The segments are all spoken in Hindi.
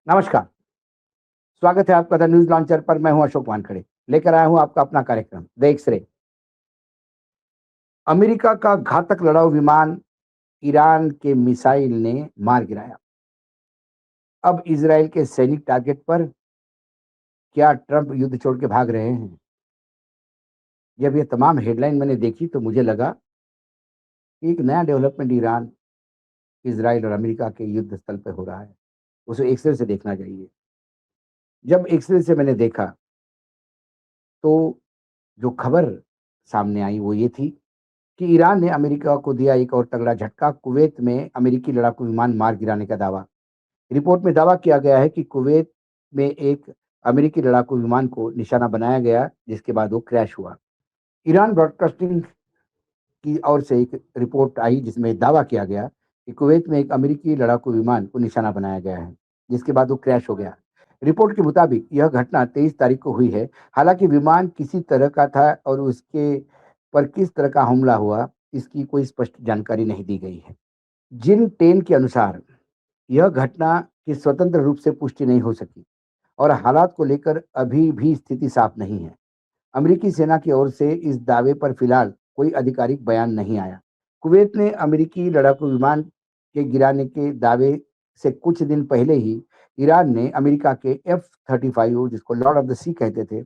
नमस्कार। स्वागत है आपका द न्यूज लॉन्चर पर। मैं हूं अशोक वानखड़े, लेकर आया हूं आपका अपना कार्यक्रम द एक्सरे। अमेरिका का घातक लड़ाऊ विमान ईरान के मिसाइल ने मार गिराया। अब इजराइल के सैनिक टारगेट पर। क्या ट्रंप युद्ध छोड़ के भाग रहे हैं? जब ये तमाम हेडलाइन मैंने देखी तो मुझे लगा कि एक नया डेवलपमेंट ईरान, इजराइल और अमेरिका के युद्ध स्थल पर हो रहा है। उसे एक्सरे से देखना चाहिए। जब एक्सरे से मैंने देखा तो जो खबर सामने आई वो ये थी कि ईरान ने अमेरिका को दिया एक और तगड़ा झटका। कुवैत में अमेरिकी लड़ाकू विमान मार गिराने का दावा। रिपोर्ट में दावा किया गया है कि कुवैत में एक अमेरिकी लड़ाकू विमान को निशाना बनाया गया, जिसके बाद वो क्रैश हुआ। ईरान ब्रॉडकास्टिंग की ओर से एक रिपोर्ट आई जिसमें दावा किया गया कि कुवैत में एक अमेरिकी लड़ाकू विमान को निशाना बनाया गया है, जिसके बाद वो क्रैश हो गया। रिपोर्ट के मुताबिक यह घटना 23 तारीख को हुई है। हालांकि विमान किसी तरह का था और उसके पर किस तरह का हमला हुआ, इसकी कोई स्पष्ट जानकारी नहीं दी गई है। जिन टेन के अनुसार यह घटना की स्वतंत्र रूप से पुष्टि नहीं हो सकी और हालात को लेकर अभी भी स्थिति साफ नहीं है। अमेरिकी सेना की ओर से इस दावे पर फिलहाल कोई आधिकारिक बयान नहीं आया। कुवैत ने अमेरिकी लड़ाकू विमान के गिराने के दावे से कुछ दिन पहले ही ईरान ने अमेरिका के F-35, जिसको लॉर्ड ऑफ द सी कहते थे,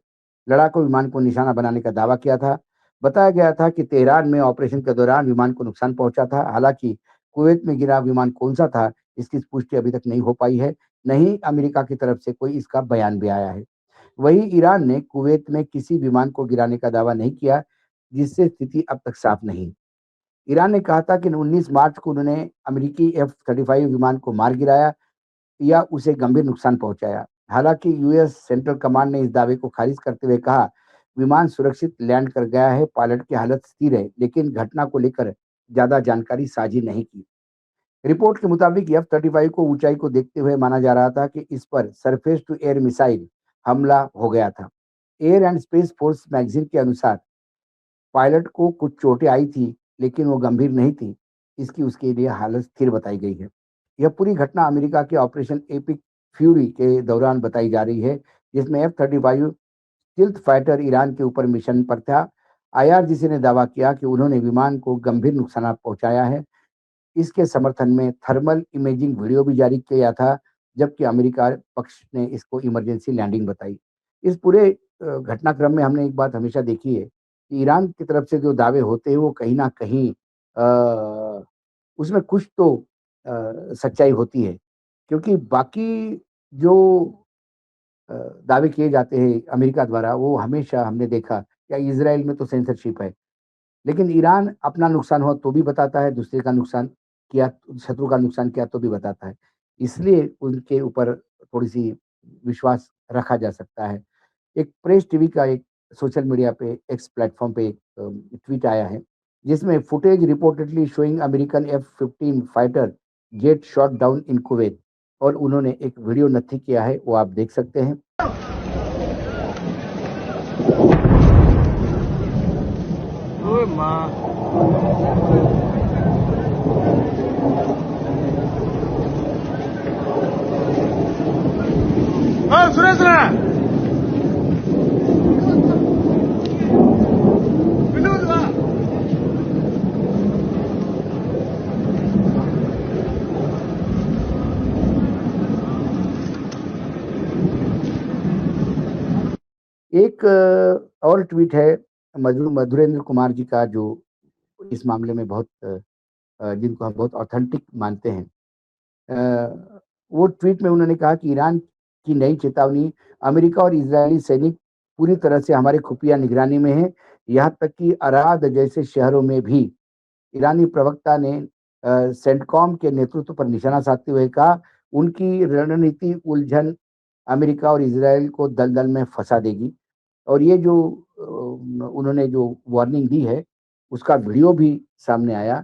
लड़ाकू विमान को निशाना बनाने का दावा किया था। बताया गया था कि तेहरान में ऑपरेशन के दौरान विमान को नुकसान पहुंचा था। हालांकि कुवैत में गिरा विमान कौन सा था, इसकी पुष्टि अभी तक नहीं हो पाई है। नहीं अमेरिका की तरफ से कोई इसका बयान भी आया है। वहीं ईरान ने कुवैत में किसी विमान को गिराने का दावा नहीं किया, जिससे स्थिति अब तक साफ नहीं। ईरान ने कहा था कि 19 मार्च को उन्होंने अमेरिकी F-35 विमान को मार गिराया या उसे गंभीर नुकसान पहुंचाया। हालांकि यूएस सेंट्रल कमांड ने इस दावे को खारिज करते हुए कहा, विमान सुरक्षित लैंड कर गया है, पायलट की हालत स्थिर है, लेकिन घटना को लेकर ज्यादा जानकारी साझी नहीं की। रिपोर्ट के मुताबिक F-35 को ऊंचाई को देखते हुए माना जा रहा था कि इस पर सरफेस टू एयर मिसाइल हमला हो गया था। Air and space force magazine के अनुसार पायलट को कुछ चोटें आई थी, लेकिन वो गंभीर नहीं थी। इसकी उसके लिए हालत स्थिर बताई गई है। यह पूरी घटना अमेरिका के ऑपरेशन एपिक फ्यूरी के दौरान बताई जा रही है, जिसमें F-35 स्टिल्थ फाइटर ईरान के ऊपर मिशन पर था। IRGC ने दावा किया कि उन्होंने विमान को गंभीर नुकसान पहुंचाया है। इसके समर्थन में थर्मल इमेजिंग वीडियो भी जारी किया था, जबकि अमेरिका पक्ष ने इसको इमरजेंसी लैंडिंग बताई। इस पूरे घटनाक्रम में हमने एक बात हमेशा देखी है कि ईरान की तरफ से जो दावे होते हैं वो कहीं न कहीं उसमें कुछ तो सच्चाई होती है, क्योंकि बाकी जो अ, दावे किए जाते हैं अमेरिका द्वारा, वो हमेशा हमने देखा या इज़राइल में तो सेंसरशिप है। लेकिन ईरान अपना नुकसान हुआ तो भी बताता है, दूसरे का नुकसान किया, शत्रु का नुकसान किया तो भी बताता है। इसलिए उनके ऊपर थोड़ी-सी विश्वास रखा जा सकता है। एक प्रेस टीवी का एक सोशल मीडिया पे एक्स प्लेटफ़ॉर्म पे एक ट्वीट आया है, जिसमें footage reportedly showing American F-15 fighter jet shot down in Kuwait, और उन्होंने एक वीडियो नत्थी किया है, वो आप देख सकते हैं। ओए माँ। सुरेश ना एक और ट्वीट है मधुरेंद्र कुमार जी का, जो इस मामले में बहुत जिनको हम बहुत ऑथेंटिक मानते हैं। वो ट्वीट में उन्होंने कहा कि ईरान की नई चेतावनी, अमेरिका और इजरायली सैनिक पूरी तरह से हमारे खुफिया निगरानी में है। यहाँ तक कि अराद जैसे शहरों में भी। ईरानी प्रवक्ता ने सेंटकॉम के नेतृत्व पर निशाना साधते हुए कहा, उनकी रणनीति उलझन अमेरिका और इजरायल को दलदल में फंसा देगी। और ये जो उन्होंने जो वार्निंग दी है, उसका वीडियो भी सामने आया।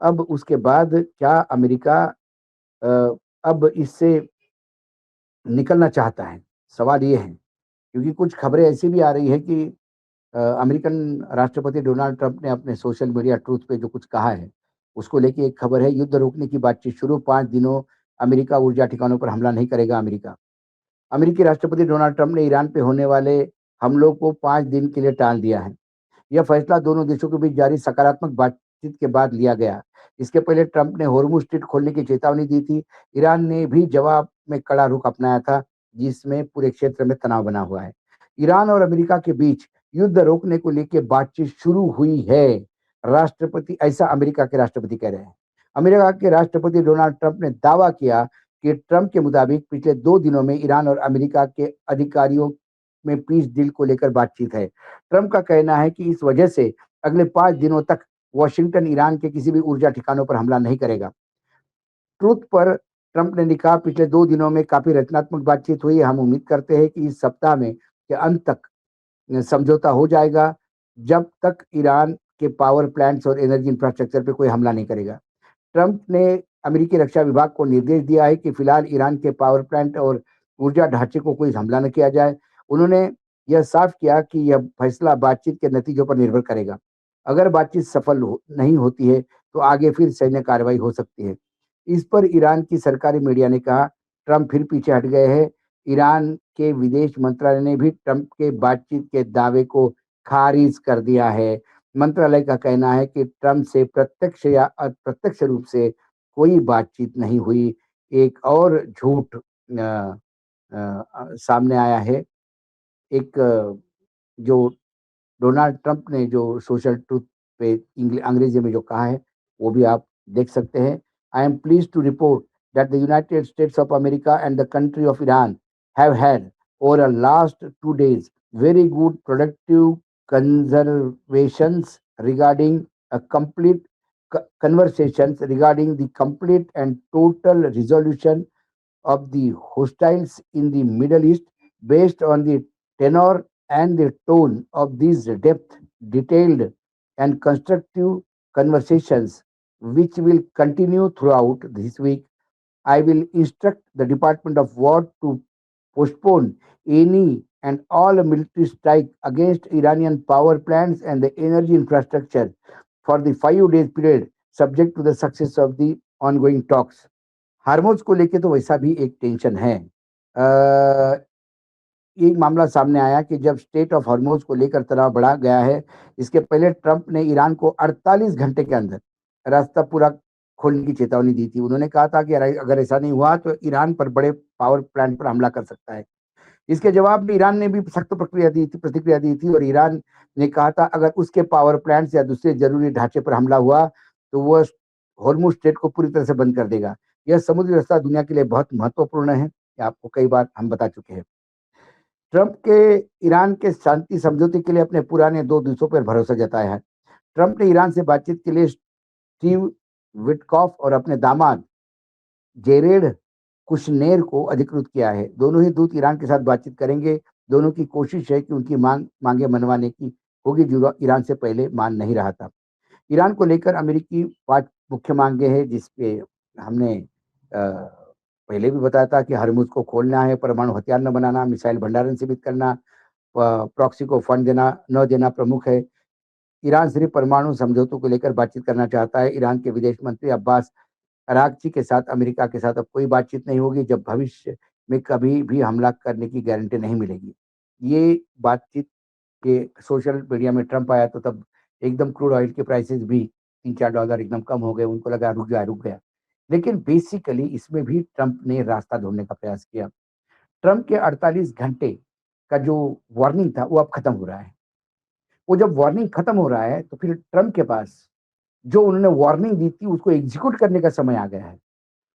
अब उसके बाद क्या अमेरिका अब इससे निकलना चाहता है? सवाल ये है, क्योंकि कुछ खबरें ऐसी भी आ रही है कि अमेरिकन राष्ट्रपति डोनाल्ड ट्रंप ने अपने सोशल मीडिया ट्रूथ पे जो कुछ कहा है, उसको लेके एक खबर है, युद्ध रोकने की बातचीत शुरू, 5 दिनों अमेरिका ऊर्जा ठिकानों पर हमला नहीं करेगा अमेरिका। अमेरिकी राष्ट्रपति डोनाल्ड ट्रंप ने ईरान पे होने वाले हमलों को 5 दिन के लिए टाल दिया है। यह फैसला दोनों देशों के बीच जारी सकारात्मक बातचीत के बाद लिया गया। इसके पहले ट्रंप ने होर्मुज स्ट्रेट खोलने की चेतावनी दी थी। ईरान ने भी जवाब में कड़ा रुख अपनाया था, जिसमें पूरे क्षेत्र में तनाव बना हुआ है। ईरान और अमेरिका के बीच युद्ध रोकने को लेकर बातचीत शुरू हुई है, ऐसा अमेरिका के राष्ट्रपति कह रहे हैं। अमेरिका के राष्ट्रपति डोनाल्ड ट्रंप ने दावा किया कि ट्रंप के मुताबिक पिछले 2 दिनों में ईरान और अमेरिका के अधिकारियों में पीस डील को लेकर बातचीत है। ट्रंप का कहना है कि इस वजह से अगले 5 दिनों तक वॉशिंगटन ईरान के किसी भी ऊर्जा ठिकानों पर हमला नहीं करेगा। ट्रूथ पर ट्रंप ने लिखा, पिछले 2 दिनों में काफी रचनात्मक बातचीत हुई। हम उम्मीद करते हैं कि इस सप्ताह में के अंत तक समझौता हो जाएगा, जब तक ईरान के पावर प्लांट्स और एनर्जी इंफ्रास्ट्रक्चर पे कोई हमला नहीं करेगा। ट्रंप ने अमेरिकी रक्षा विभाग को निर्देश दिया है कि फिलहाल ईरान के पावर प्लांट और ऊर्जा ढांचे को कोई हमला न किया जाए। उन्होंने यह साफ किया कि यह फैसला बातचीत के नतीजों पर निर्भर करेगा। अगर बातचीत सफल नहीं होती है तो आगे फिर सैन्य कार्रवाई हो सकती है। इस पर ईरान की सरकारी मीडिया ने कहा, ट्रंप फिर पीछे हट गए हैं। ईरान के विदेश मंत्रालय ने भी ट्रंप के बातचीत के दावे को खारिज कर दिया है। मंत्रालय का कहना है कि ट्रंप से प्रत्यक्ष या अप्रत्यक्ष रूप से कोई बातचीत नहीं हुई। एक और झूठ सामने आया है। एक जो डोनाल्ड ट्रंप ने जो सोशल ट्रूथ पे अंग्रेजी में जो कहा है, वो भी आप देख सकते हैं। I am pleased to report that the United States of America and the country of Iran have had over the last 2 days very good productive conversations regarding the complete and total resolution of the hostiles in the Middle East based on the tenor and the tone of these detailed and constructive conversations, which will continue throughout this week. I will instruct the Department of War to postpone any and all military strike against Iranian power plants and the energy infrastructure for the 5 days period, subject to the success of the ongoing talks. हार्मोज को लेके तो वैसा भी एक टेंशन है। एक मामला सामने आया कि जब स्टेट ऑफ हार्मोज को लेकर तनाव बढ़ा गया है, इसके पहले ट्रंप ने ईरान को 48 घंटे के अंदर रास्ता पूरा खोलने की चेतावनी दी थी। उन्होंने कहा था कि अगर ऐसा नहीं हुआ तो ईरान पर बड़े पावर प्लांट पर हमला कर सकता है। इसके जवाब में ईरान ने भी सख्त प्रतिक्रिया दी थी और ईरान ने कहा था अगर उसके पावर प्लांट्स या दूसरे जरूरी ढांचे पर हमला हुआ तो वह हार्मोज स्ट्रेट को पूरी तरह से बंद कर देगा। यह समुद्री रास्ता दुनिया के लिए बहुत महत्वपूर्ण है, आपको कई बार हम बता चुके हैं। ट्रंप के ईरान के शांति समझौते के लिए अपने पुराने 2 दोस्तों पर भरोसा जताया है। ट्रंप ने ईरान से बातचीत के लिए स्टीव विटकॉफ और अपने दामाद जेरेड कुशनेर को अधिकृत किया है। दोनों ही दूत ईरान के साथ बातचीत करेंगे। दोनों की कोशिश है कि उनकी मांगे मनवाने की होगी, जो ईरान से पहले मान नहीं रहा था। ईरान को लेकर अमेरिकी 5 मुख्य मांगे हैं, जिसपे हमने पहले भी बताया था कि हरमुज को खोलना है, परमाणु हथियार न बनाना, मिसाइल भंडारण सीमित करना, प्रॉक्सी को फंड न देना प्रमुख है। ईरान सिर्फ परमाणु समझौतों को लेकर बातचीत करना चाहता है। ईरान के विदेश मंत्री अब्बास अरागची के साथ अमेरिका के साथ अब कोई बातचीत नहीं होगी, जब भविष्य में कभी भी हमला करने की गारंटी नहीं मिलेगी। ये बातचीत के सोशल मीडिया में ट्रंप आया तो तब एकदम क्रूड ऑयल के प्राइसेस भी $3-4 एकदम कम हो गए, उनको लगा रुक गया। लेकिन बेसिकली इसमें भी ट्रंप ने रास्ता ढूँढने का प्रयास किया। ट्रंप के 48 घंटे का जो वार्निंग था, वो अब खत्म हो रहा है। वो जब वार्निंग खत्म हो रहा है, तो फिर ट्रंप के पास जो उन्होंने वार्निंग दी थी, उसको एग्ज़ीक्यूट करने का समय आ गया है।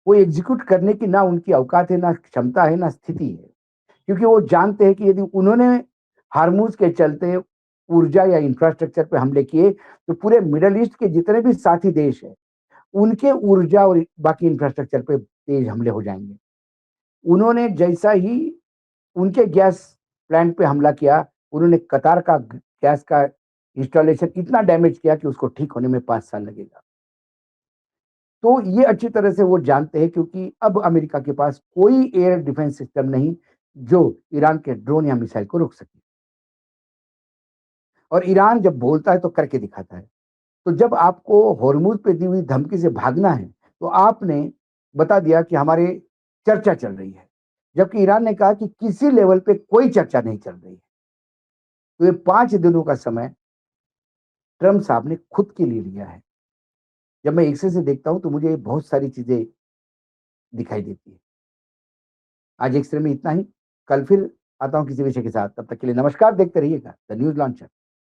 वो एग्ज़ीक्यूट करने की ना उनकी औकात है, ना क्षमता है, ना स्थिति है। क्योंकि वो जानते हैं कि यदि उन्होंने हार्मूज़ के चलते ऊर्जा या इंफ्रास्ट्रक्चर पे हमले किए, तो पूरे मिडल ईस्ट के जितने भी साथी देश हैं, उनके ऊर्जा और बाकी इंफ्रास्ट्रक्चर पे तेज़ हमले हो जाएँगे। उन्होंने जैसा ही उनके गैस प्लांट पे हमला किया, उन्होंने कतार का गैस का इंस्टॉलेशन इतना डैमेज किया कि उसको ठीक होने में 5 साल लगेगा। तो ये अच्छी तरह से वो जानते हैं, क्योंकि अब अमेरिका के पास कोई एयर डिफेंस सिस्टम नहीं, जो ईरान के ड्रोन या मिसाइल को रोक सके। और ईरान जब बोलता है तो करके दिखाता है। तो जब आपको होर्मुज़ पे दी हुई धमकी से भागना है, तो आपने बता दिया कि हमारे चर्चा चल रही है। जबकि ईरान ने कहा कि किसी लेवल पे कोई चर्चा नहीं चल रही है। तो ये 5 दिनों का समय ट्रम्प साहब ने खुद के लिए लिया है। जब मैं एक्स-रे से देखता हूँ, तो मुझे बहुत सारी चीज़ें दिखाई देती हैं। आज एक्स-रे में इतना ही, कल फिर आता हूँ किसी विषय के साथ। तब तक के लिए नमस्कार, देखते रहिएगा द न्यूज़ लॉन्चर।